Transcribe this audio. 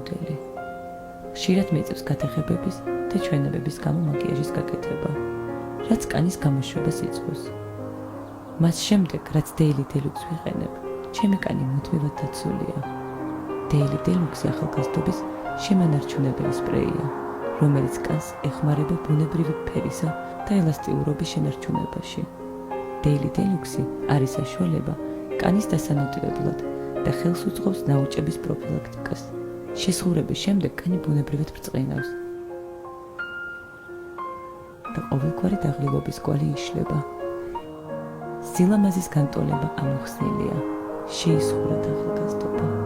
მოდელი. ხშირად მიწევს გათეხებების და ჩვენებების გამო მაკიაჟის გაკეთება, რაც კანის გამოშვებას იწვევს. მას შემდეგ, რაც Daily Deluxe ვიყენებ, ჩემი კანი მუდმივად დაცულია. Daily Deluxe ახალგაზრდობის შემანარჩუნებელი სპრეია, რომელიც კანს ეხმარება ბუნებრივი ფერისა და ელასტიურობის შენარჩუნებაში. Daily Deluxe არის საშუალება კანის დასანოტირებლად და ხელს უწყობს ნაოჭების პროფილაქტიკას. შესხურების შემდეგ კანი ბუნებრივად ბრწყინავს და ყოველგვარი დაღლილობის კვალი იშლება. სილამაზის განტოლება ამოხსნილია. შეისხურათ ახალგაზრდობა.